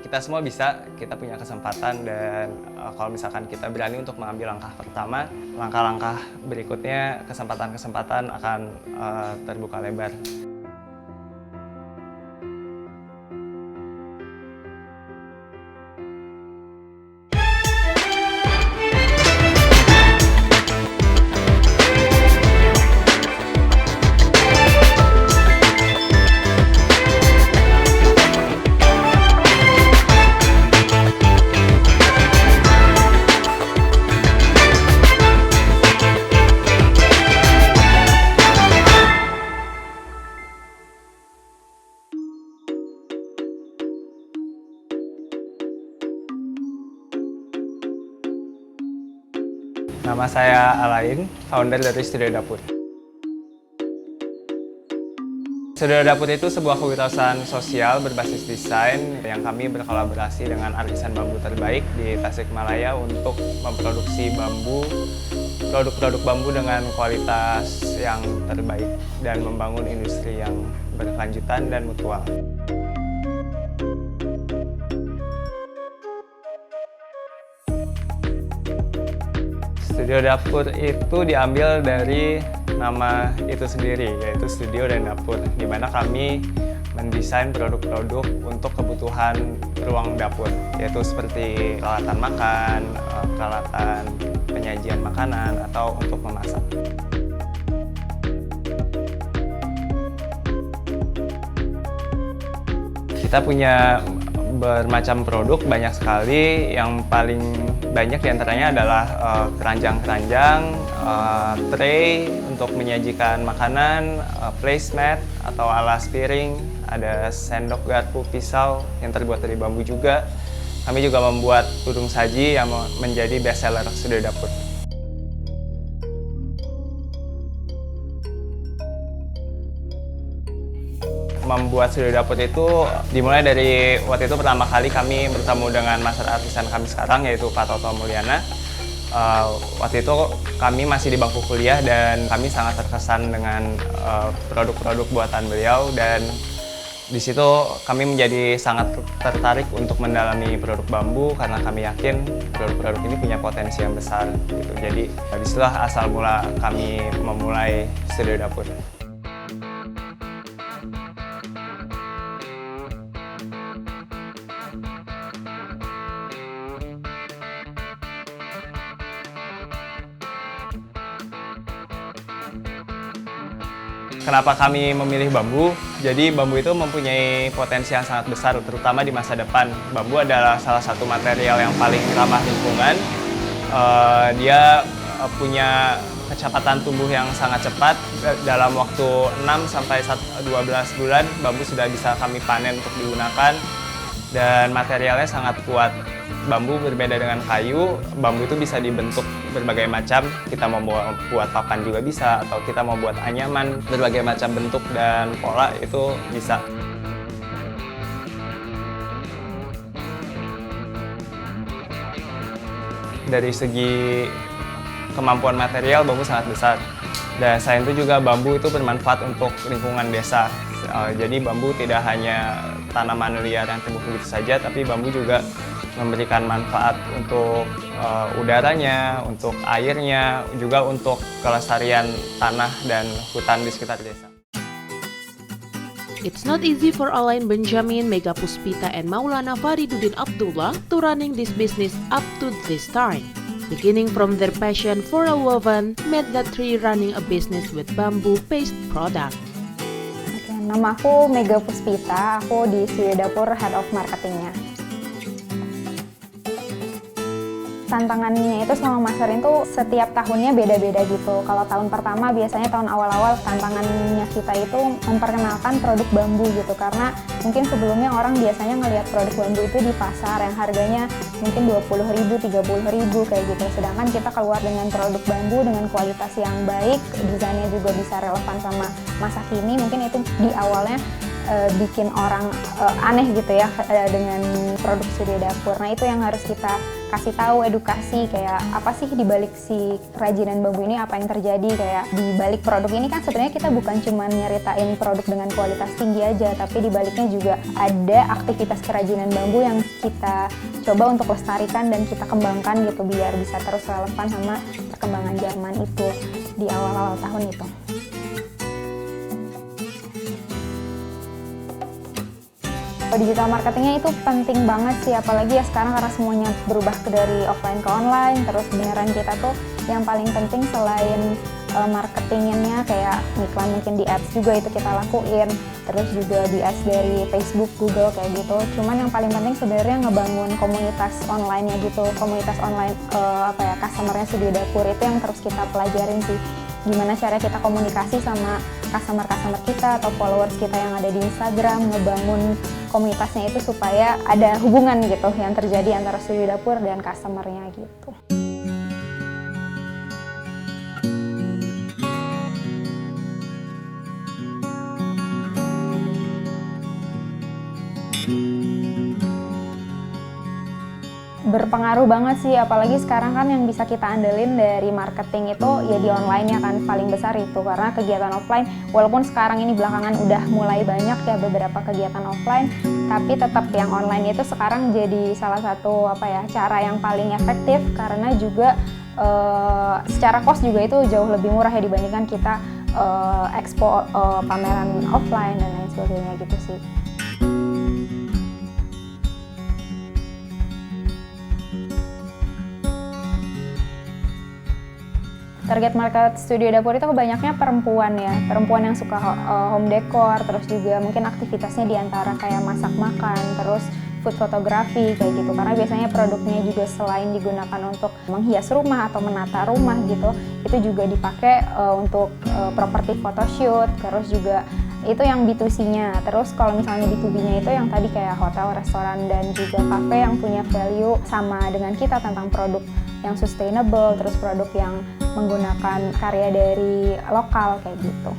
Kita semua bisa, kita punya kesempatan dan kalau misalkan kita berani untuk mengambil langkah pertama, langkah-langkah berikutnya kesempatan-kesempatan akan terbuka lebar. Nama saya Alain, founder dari Studio Dapur. Studio Dapur itu sebuah kewirausahaan sosial berbasis desain yang kami berkolaborasi dengan artisan bambu terbaik di Tasikmalaya untuk memproduksi produk-produk bambu dengan kualitas yang terbaik dan membangun industri yang berkelanjutan dan mutual. Studio Dapur itu diambil dari nama itu sendiri, yaitu Studio dan Dapur, di mana kami mendesain produk-produk untuk kebutuhan ruang dapur, yaitu seperti peralatan makan, peralatan penyajian makanan, atau untuk memasak. Kita punya bermacam produk, banyak sekali. Yang paling banyak diantaranya adalah keranjang-keranjang, tray untuk menyajikan makanan, placemat atau alas piring, ada sendok, garpu, pisau yang terbuat dari bambu juga. Kami juga membuat tudung saji yang menjadi best seller Studio Dapur. Membuat Studio Dapur itu dimulai dari waktu itu pertama kali kami bertemu dengan master artisan kami sekarang, yaitu Pak Toto Mulyana. Waktu itu kami masih di bangku kuliah dan kami sangat terkesan dengan produk-produk buatan beliau, dan di situ kami menjadi sangat tertarik untuk mendalami produk bambu karena kami yakin produk-produk ini punya potensi yang besar gitu. Jadi disitulah asal mula kami memulai Studio Dapur. Kenapa kami memilih bambu? Jadi bambu itu mempunyai potensi yang sangat besar, terutama di masa depan. Bambu adalah salah satu material yang paling ramah lingkungan. Dia punya kecepatan tumbuh yang sangat cepat. Dalam waktu 6-12 bulan, bambu sudah bisa kami panen untuk digunakan. Dan materialnya sangat kuat. Bambu berbeda dengan kayu, bambu itu bisa dibentuk berbagai macam. Kita mau buat papan juga bisa, atau kita mau buat anyaman, berbagai macam bentuk dan pola itu bisa. Dari segi kemampuan material, bambu sangat besar. Dan selain itu juga bambu itu bermanfaat untuk lingkungan desa. Jadi bambu tidak hanya tanaman liar yang tumbuh begitu saja, tapi bambu juga memberikan manfaat untuk udaranya, untuk airnya, juga untuk kelestarian tanah dan hutan di sekitar desa. It's not easy for Alain Benjamin, Mega Puspita, and Maulana Fariduddin Abdullah to running this business up to this time. Beginning from their passion for a woven, made the three running a business with bamboo-based product. Nama aku Mega Puspita, aku di Studio Dapur Head of Marketingnya. Tantangannya itu selama masterin tuh setiap tahunnya beda-beda gitu. Kalau tahun pertama biasanya tahun awal-awal tantangannya kita itu memperkenalkan produk bambu gitu. Karena mungkin sebelumnya orang biasanya ngelihat produk bambu itu di pasar yang harganya mungkin 20.000, 30.000 kayak gitu. Sedangkan kita keluar dengan produk bambu dengan kualitas yang baik, desainnya juga bisa relevan sama masa kini. Mungkin itu di awalnya bikin orang aneh gitu ya dengan produk Studio Dapur. Nah itu yang harus kita kasih tahu edukasi kayak apa sih di balik si kerajinan bambu ini, apa yang terjadi, kayak di balik produk ini kan sebenarnya kita bukan cuma nyeritain produk dengan kualitas tinggi aja, tapi di baliknya juga ada aktivitas kerajinan bambu yang kita coba untuk lestarikan dan kita kembangkan gitu biar bisa terus relevan sama perkembangan zaman itu di awal-awal tahun itu. Digital marketingnya itu penting banget sih, apalagi ya sekarang karena semuanya berubah dari offline ke online. Terus beneran kita tuh yang paling penting selain marketingnya kayak iklan mungkin di ads juga itu kita lakuin, terus juga di ads dari Facebook, Google kayak gitu. Cuman yang paling penting sebenarnya ngebangun komunitas online-nya gitu, komunitas online customer-nya Studio Dapur itu yang terus kita pelajarin sih. Gimana cara kita komunikasi sama customer-customer kita atau followers kita yang ada di Instagram, ngebangun komunitasnya itu supaya ada hubungan gitu yang terjadi antara Studio Dapur dan customer-nya gitu. Berpengaruh banget sih, apalagi sekarang kan yang bisa kita andelin dari marketing itu ya di online ya kan paling besar itu, karena kegiatan offline walaupun sekarang ini belakangan udah mulai banyak ya beberapa kegiatan offline, tapi tetap yang online itu sekarang jadi salah satu cara yang paling efektif karena juga secara cost juga itu jauh lebih murah ya dibandingkan kita expo pameran offline dan lain sebagainya gitu sih. Target market Studio Dapur itu kebanyakannya perempuan ya, perempuan yang suka home decor, terus juga mungkin aktivitasnya diantara kayak masak makan, terus food photography kayak gitu. Karena biasanya produknya juga selain digunakan untuk menghias rumah atau menata rumah gitu, itu juga dipakai untuk properti photoshoot, terus juga itu yang B2C-nya. Terus kalau misalnya B2B-nya itu yang tadi kayak hotel, restoran, dan juga cafe yang punya value sama dengan kita tentang produk yang sustainable, terus produk yang menggunakan karya dari lokal kayak gitu.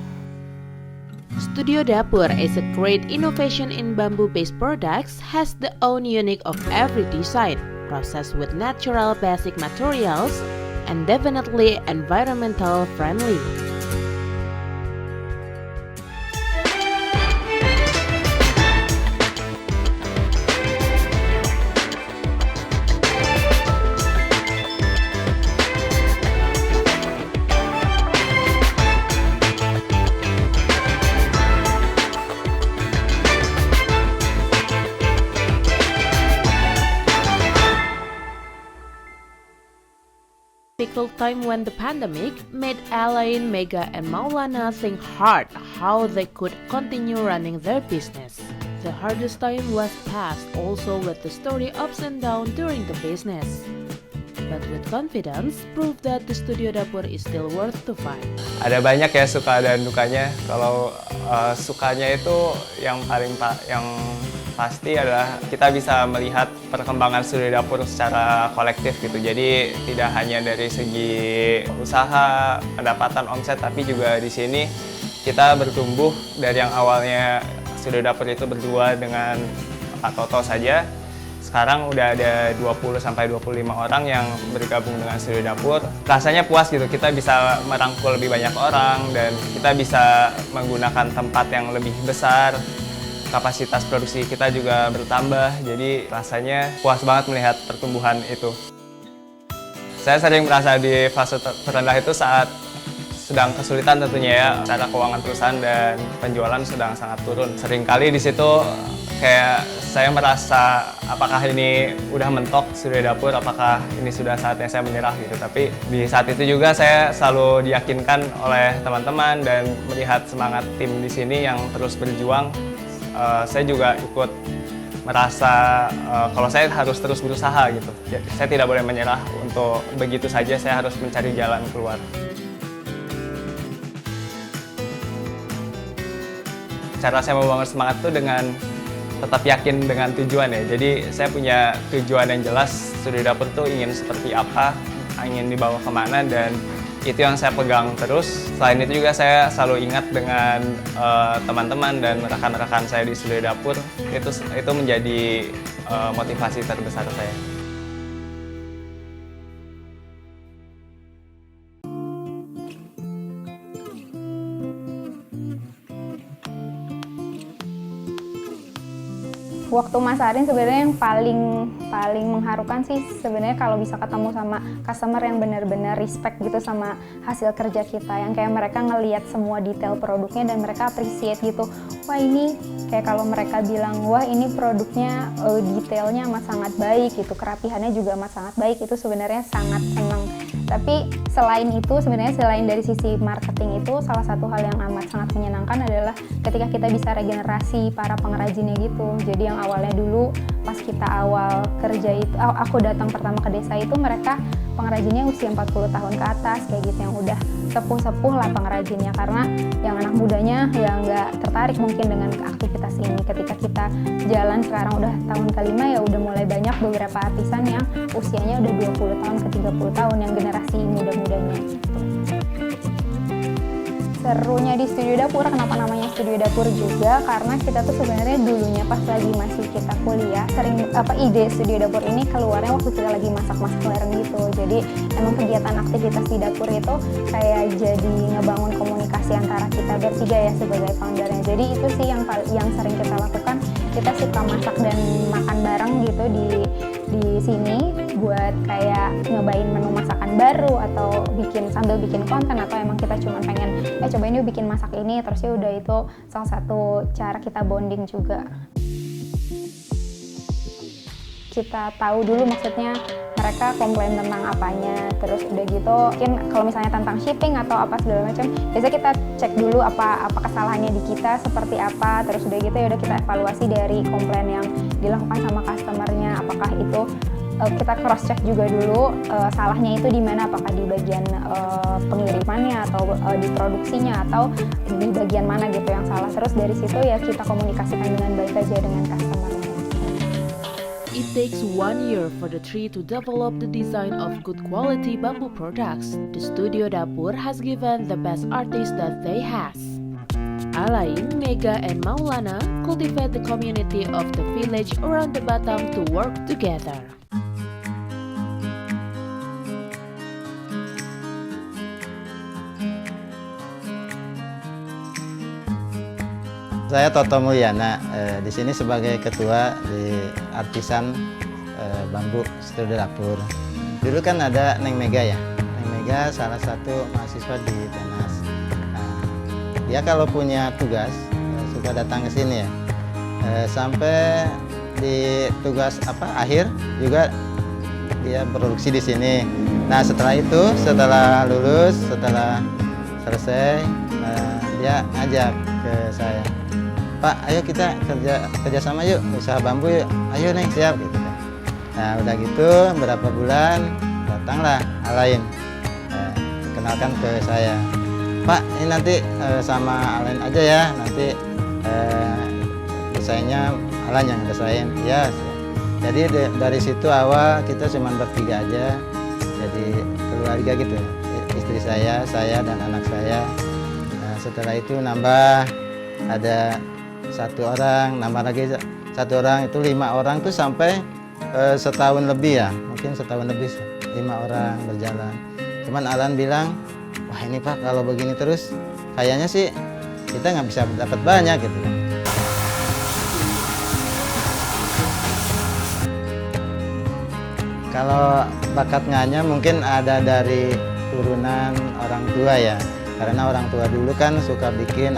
Studio Dapur is a great innovation in bamboo-based products, has the own unique of every design, processed with natural basic materials, and definitely environmental friendly. Difficult time when the pandemic made Alain, Mega, and Maulana think hard how they could continue running their business. The hardest time was past also with the story ups and downs during the business. But with confidence, prove that the Studio Dapur is still worth to find. Ada banyak ya suka dan dukanya. Kalau sukanya itu yang paling pasti adalah kita bisa melihat perkembangan Studio Dapur secara kolektif gitu. Jadi tidak hanya dari segi usaha, pendapatan, omset, tapi juga di sini kita bertumbuh dari yang awalnya Studio Dapur itu berdua dengan Pak Toto saja. Sekarang udah ada 20-25 orang yang bergabung dengan Studio Dapur. Rasanya puas gitu, kita bisa merangkul lebih banyak orang dan kita bisa menggunakan tempat yang lebih besar. Kapasitas produksi kita juga bertambah, jadi rasanya puas banget melihat pertumbuhan itu. Saya sering merasa di fase terendah itu saat sedang kesulitan tentunya ya, cara keuangan perusahaan dan penjualan sedang sangat turun. Seringkali di situ kayak saya merasa apakah ini udah mentok Studio Dapur, apakah ini sudah saatnya saya menyerah gitu. Tapi di saat itu juga saya selalu diyakinkan oleh teman-teman dan melihat semangat tim di sini yang terus berjuang. Saya juga ikut merasa kalau saya harus terus berusaha gitu. Saya tidak boleh menyerah untuk begitu saja, saya harus mencari jalan keluar. Cara saya membangun semangat itu dengan tetap yakin dengan tujuan ya. Jadi saya punya tujuan yang jelas, Studio Dapur tuh ingin seperti apa, ingin dibawa kemana, dan itu yang saya pegang terus. Selain itu juga saya selalu ingat dengan teman-teman dan rekan-rekan saya di Studio Dapur. Itu menjadi motivasi terbesar saya. Waktu Mas Arin sebenarnya yang paling mengharukan sih sebenarnya kalau bisa ketemu sama customer yang benar-benar respect gitu sama hasil kerja kita, yang kayak mereka ngelihat semua detail produknya dan mereka appreciate gitu. Wah ini kayak kalau mereka bilang wah ini produknya detailnya amat sangat baik gitu, kerapihannya juga amat sangat baik, itu sebenarnya sangat senang. Tapi selain itu sebenarnya selain dari sisi marketing itu salah satu hal yang amat sangat menyenangkan adalah ketika kita bisa regenerasi para pengrajinnya gitu. Jadi yang awalnya dulu pas kita awal kerja itu aku datang pertama ke desa itu mereka pengrajinnya usia 40 tahun ke atas kayak gitu, yang udah sepuh-sepuh lah pengrajinnya, karena yang anak mudanya yang nggak tertarik mungkin dengan aktivitas ini. Ketika kita jalan sekarang udah tahun ke-5 ya udah mulai banyak beberapa artisan yang usianya udah 20 tahun ke 30 tahun yang generasi muda-mudanya gitu. Serunya di Studio Dapur, kenapa namanya Studio Dapur juga, karena kita tuh sebenarnya dulunya pas lagi masih kita kuliah sering ide Studio Dapur ini keluarnya waktu kita lagi masak-masak bareng gitu. Jadi emang kegiatan aktivitas di dapur itu kayak jadi ngebangun komunikasi antara kita bertiga ya sebagai foundernya. Jadi itu sih yang sering kita lakukan. Kita suka masak dan makan bareng gitu di sini buat kayak nyobain menu masakan baru atau sambil bikin konten, atau emang kita cuma pengen cobain yuk bikin masak ini, terus ya udah, itu salah satu cara kita bonding juga. Kita tahu dulu maksudnya mereka komplain tentang apanya, terus udah gitu mungkin kalau misalnya tentang shipping atau apa segala macam, biasanya kita cek dulu apa kesalahannya di kita seperti apa, terus udah gitu ya udah kita evaluasi dari komplain yang dilakukan sama customernya, apakah itu kita cross check juga dulu salahnya itu di mana, apakah di bagian pengirimannya atau di produksinya atau di bagian mana gitu yang salah. Terus dari situ ya kita komunikasikan dengan baik aja dengan customernya. It takes 1 year for the tree to develop the design of good quality bamboo products. The Studio Dapur has given the best artists that they has. Alain, Mega, and Maulana cultivate the community of the village around the Batam to work together. Saya Toto Mulyana, di sini sebagai ketua di artisan bambu Studio Dapur. Dulu kan ada Neng Mega ya, Neng Mega salah satu mahasiswa di Tenas. Dia kalau punya tugas suka datang ke sini ya, sampai di tugas akhir juga dia produksi di sini. Nah setelah itu, setelah lulus, setelah selesai, dia ngajak ke saya, Pak, ayo kita kerja sama yuk, usaha bambu yuk. Ayo Neng, siap gitu. Nah udah gitu berapa bulan datanglah Alain, kenalkan ke saya, Pak ini nanti sama Alain aja ya, nanti desainnya Alain yang desain. Ya, jadi dari situ awal kita cuma bertiga aja, jadi keluarga gitu, istri saya dan anak saya. Nah setelah itu nambah ada satu orang, nambah lagi satu orang, itu 5 orang tuh sampai setahun lebih ya, mungkin setahun lebih 5 orang berjalan. Cuman Alan bilang, wah ini Pak kalau begini terus kayaknya sih kita nggak bisa dapat banyak gitu. Kalau bakat nganya mungkin ada dari turunan orang tua ya, karena orang tua dulu kan suka bikin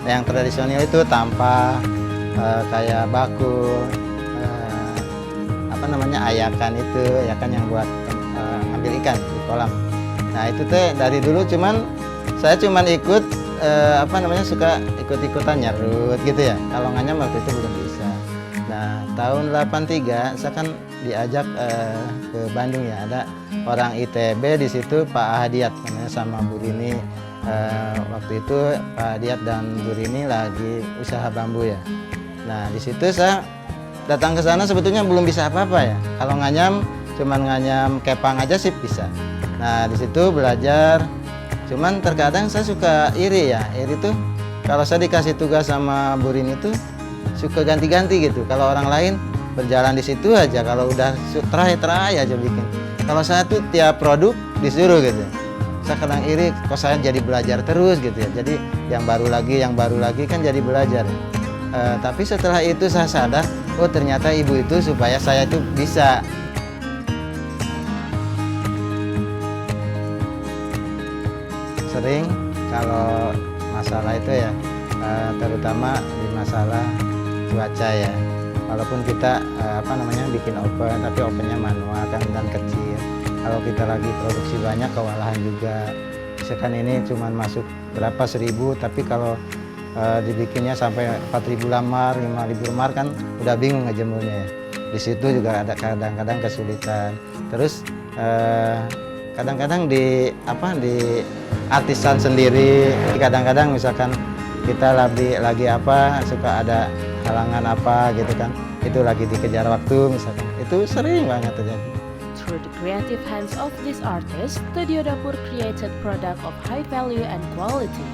yang tradisional itu tampah, kayak bakul, ayakan yang buat ambil ikan di kolam. Nah itu teh dari dulu saya ikut suka ikut-ikutan nyerut gitu ya. Kalau nganyam waktu itu belum bisa. Nah tahun 83 saya kan diajak ke Bandung ya, ada orang ITB di situ, Pak Hadiat namanya sama Bu Rini. Waktu itu Pak Diat dan Bu Rini lagi usaha bambu ya. Nah di situ saya datang ke sana sebetulnya belum bisa apa-apa ya. Kalau nganyam cuman nganyam kepang aja sih bisa. Nah di situ belajar. Cuman terkadang saya suka iri ya. Iri tuh kalau saya dikasih tugas sama Bu Rini tuh suka ganti-ganti gitu. Kalau orang lain berjalan di situ aja, kalau udah terakhir aja bikin. Kalau saya tuh tiap produk disuruh gitu. Saya kadang iri, kok saya jadi belajar terus gitu ya. Jadi yang baru lagi kan jadi belajar. Tapi setelah itu saya sadar, oh ternyata ibu itu supaya saya itu bisa. Sering kalau masalah itu ya, terutama di masalah cuaca ya. Walaupun kita bikin oven, tapi ovennya manual kan dan kecil. Kalau kita lagi produksi banyak kewalahan juga. Misalkan ini cuma masuk berapa 1.000, tapi kalau dibikinnya sampai 4.000 lamar, 5.000 lemar kan udah bingung ngejemurnya ya. Di situ juga ada kadang-kadang kesulitan. Terus kadang-kadang di artisan sendiri, kadang-kadang misalkan kita lagi suka ada halangan gitu kan, itu lagi dikejar waktu misalkan, itu sering banget terjadi. Through the creative hands of this artist, Studio Dapur created product of high value and quality.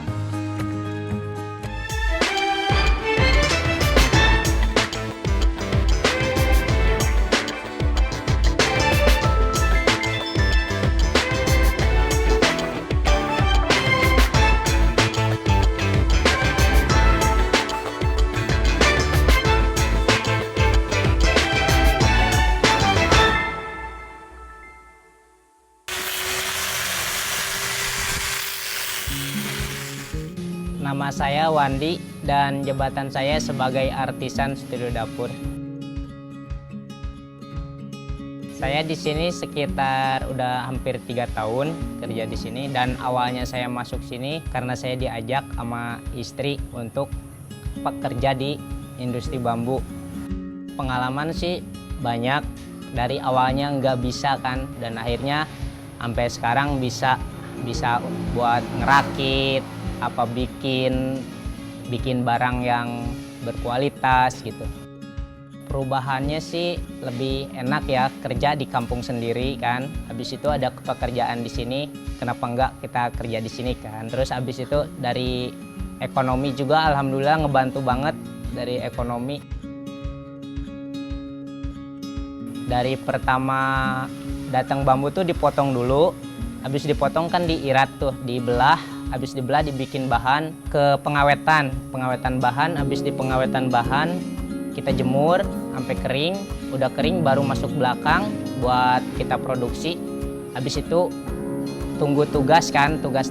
Nama saya Wandi dan jabatan saya sebagai artisan Studio Dapur. Saya di sini sekitar udah hampir 3 tahun kerja di sini, dan awalnya saya masuk sini karena saya diajak sama istri untuk bekerja di industri bambu. Pengalaman sih banyak, dari awalnya nggak bisa kan, dan akhirnya sampai sekarang bisa buat ngerakit, bikin barang yang berkualitas gitu. Perubahannya sih lebih enak ya, kerja di kampung sendiri kan. Habis itu ada pekerjaan di sini, kenapa enggak kita kerja di sini kan. Terus habis itu dari ekonomi juga alhamdulillah ngebantu banget dari ekonomi. Dari pertama datang bambu tuh dipotong dulu, habis dipotong kan diirat tuh, dibelah. Habis dibelah dibikin bahan ke pengawetan bahan. Habis di pengawetan bahan kita jemur sampai kering. Udah kering baru masuk belakang buat kita produksi. Habis itu tunggu tugas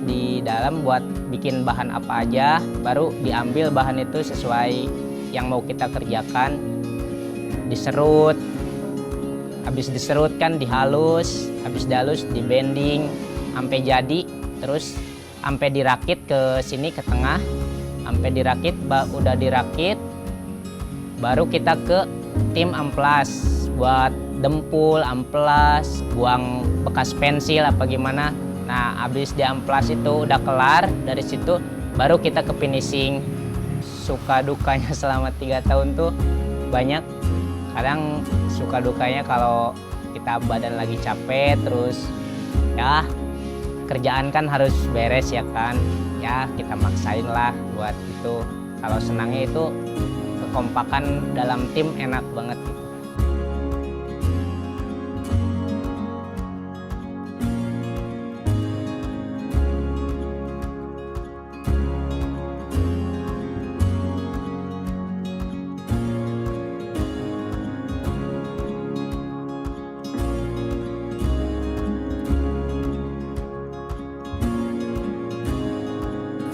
di dalam buat bikin bahan apa aja, baru diambil bahan itu sesuai yang mau kita kerjakan. Diserut, habis diserut kan dihalus, habis dihalus di bending sampai jadi, terus sampai dirakit ke sini ke tengah, sampai dirakit, udah dirakit, baru kita ke tim amplas buat dempul, amplas, buang bekas pensil apa gimana. Nah, habis di amplas itu udah kelar, dari situ baru kita ke finishing. Suka dukanya selama 3 tahun tuh banyak. Kadang suka dukanya kalau kita badan lagi capek, terus ya kerjaan kan harus beres ya kan, ya kita maksain lah buat itu. Kalau senangnya itu kekompakan dalam tim enak banget gitu.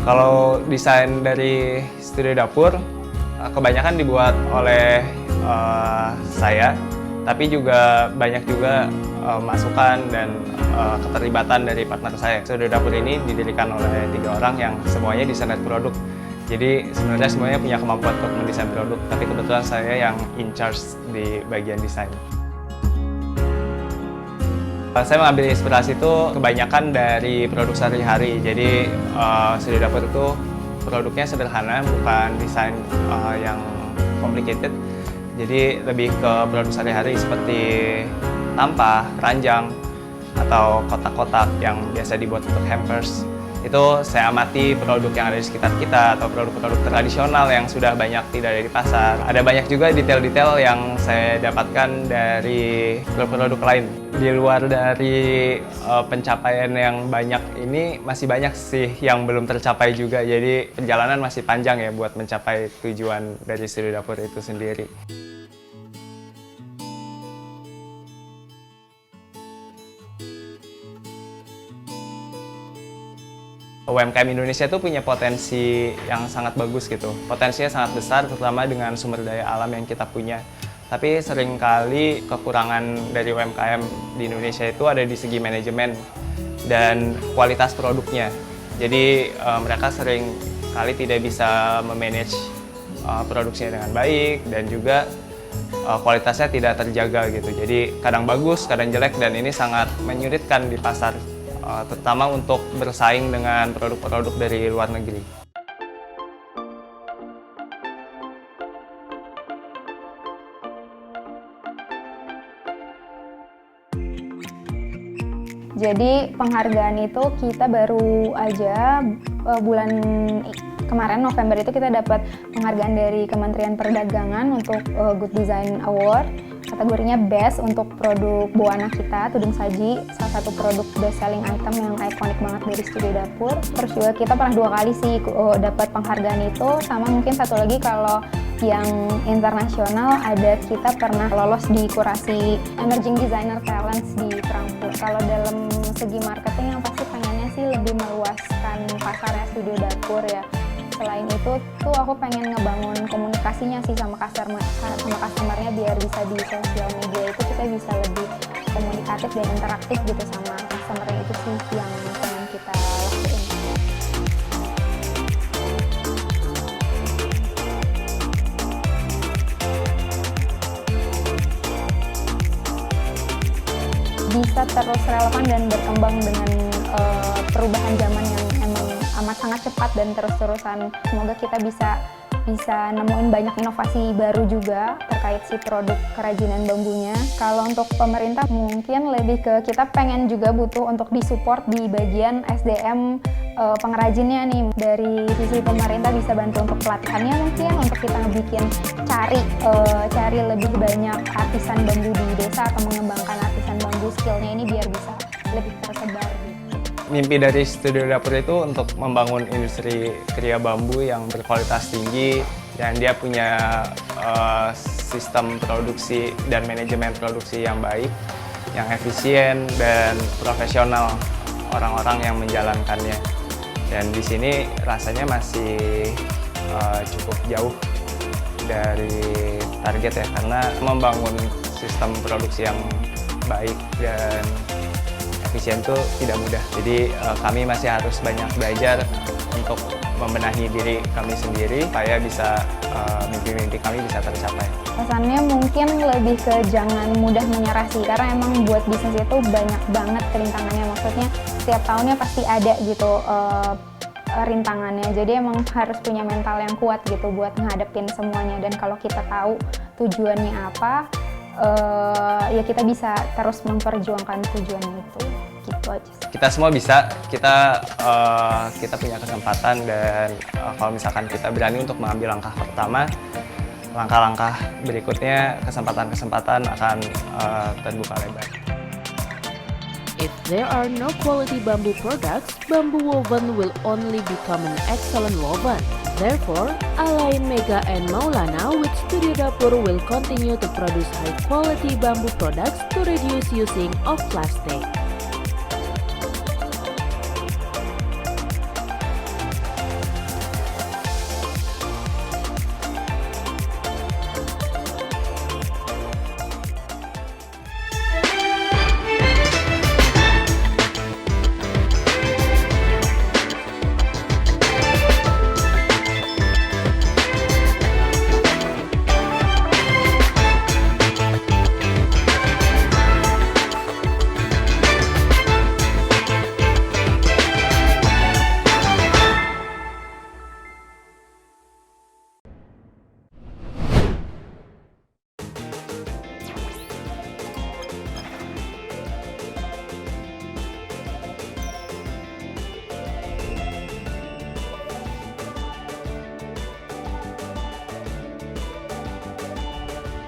Kalau desain dari Studio Dapur kebanyakan dibuat oleh saya, tapi juga banyak juga masukan dan keterlibatan dari partner saya. Studio Dapur ini didirikan oleh 3 orang yang semuanya desainer produk. Jadi sebenarnya semuanya punya kemampuan untuk mendesain produk, tapi kebetulan saya yang in charge di bagian desain. Saya mengambil inspirasi itu kebanyakan dari produk sehari-hari. Jadi Studio Dapur itu produknya sederhana, bukan desain yang complicated. Jadi lebih ke produk sehari-hari seperti tampah, keranjang, atau kotak-kotak yang biasa dibuat untuk hampers. Itu saya amati produk yang ada di sekitar kita atau produk-produk tradisional yang sudah banyak tidak ada di pasar. Ada banyak juga detail-detail yang saya dapatkan dari produk-produk lain. Di luar dari pencapaian yang banyak ini, masih banyak sih yang belum tercapai juga. Jadi perjalanan masih panjang ya buat mencapai tujuan dari Studio Dapur itu sendiri. UMKM Indonesia itu punya potensi yang sangat bagus gitu. Potensinya sangat besar, terutama dengan sumber daya alam yang kita punya. Tapi seringkali kekurangan dari UMKM di Indonesia itu ada di segi manajemen dan kualitas produknya. Jadi mereka sering kali tidak bisa memanage produksinya dengan baik dan juga kualitasnya tidak terjaga gitu. Jadi kadang bagus, kadang jelek, dan ini sangat menyulitkan di pasar. Terutama untuk bersaing dengan produk-produk dari luar negeri. Jadi penghargaan itu kita baru aja bulan kemarin November itu kita dapat penghargaan dari Kementerian Perdagangan untuk Good Design Award. Kategorinya Best untuk produk buana kita, tudung saji, salah satu produk best selling item yang ikonik banget dari Studio Dapur. Terus juga kita pernah 2 kali sih dapat penghargaan itu, sama mungkin satu lagi kalau yang internasional ada kita pernah lolos di kurasi Emerging Designer Talents di Frankfurt. Kalau dalam segi marketing yang pasti pengennya sih lebih meluaskan pasarnya Studio Dapur ya. Selain itu tuh aku pengen ngebangun komunikasinya sih sama customernya biar bisa di sosial media itu kita bisa lebih komunikatif dan interaktif gitu sama customernya, itu sih yang pengen kita lakuin. Bisa terus relevan dan berkembang dengan perubahan zaman yang emang amat sangat cepat dan terus-terusan. Semoga kita bisa nemuin banyak inovasi baru juga terkait si produk kerajinan bambunya. Kalau untuk pemerintah mungkin lebih ke kita pengen juga butuh untuk disupport di bagian SDM pengrajinnya nih. Dari sisi pemerintah bisa bantu untuk pelatihannya mungkin, untuk kita cari lebih banyak artisan bambu di desa atau mengembangkan artisan bambu, skillnya ini biar bisa lebih tersebar gitu. Mimpi dari Studio Dapur itu untuk membangun industri kriya bambu yang berkualitas tinggi, dan dia punya sistem produksi dan manajemen produksi yang baik, yang efisien dan profesional orang-orang yang menjalankannya. Dan di sini rasanya masih cukup jauh dari target ya, karena membangun sistem produksi yang baik dan efisien itu tidak mudah. Jadi kami masih harus banyak belajar untuk membenahi diri kami sendiri supaya bisa mimpi-mimpi kami bisa tercapai. Pesannya mungkin lebih ke jangan mudah menyerah sih, karena emang buat bisnis itu banyak banget rintangannya. Maksudnya setiap tahunnya pasti ada gitu rintangannya. Jadi emang harus punya mental yang kuat gitu buat menghadapin semuanya. Dan kalau kita tahu tujuannya apa, ya kita bisa terus memperjuangkan tujuannya itu. Gitu aja sih. Kita semua bisa, kita punya kesempatan, dan kalau misalkan kita berani untuk mengambil langkah pertama, langkah-langkah berikutnya, kesempatan-kesempatan akan terbuka lebar. If there are no quality bamboo products, bamboo woven will only become an excellent woven. Therefore, Alain, Mega, and Maulana with Studio Dapur will continue to produce high-quality bamboo products to reduce using of plastic.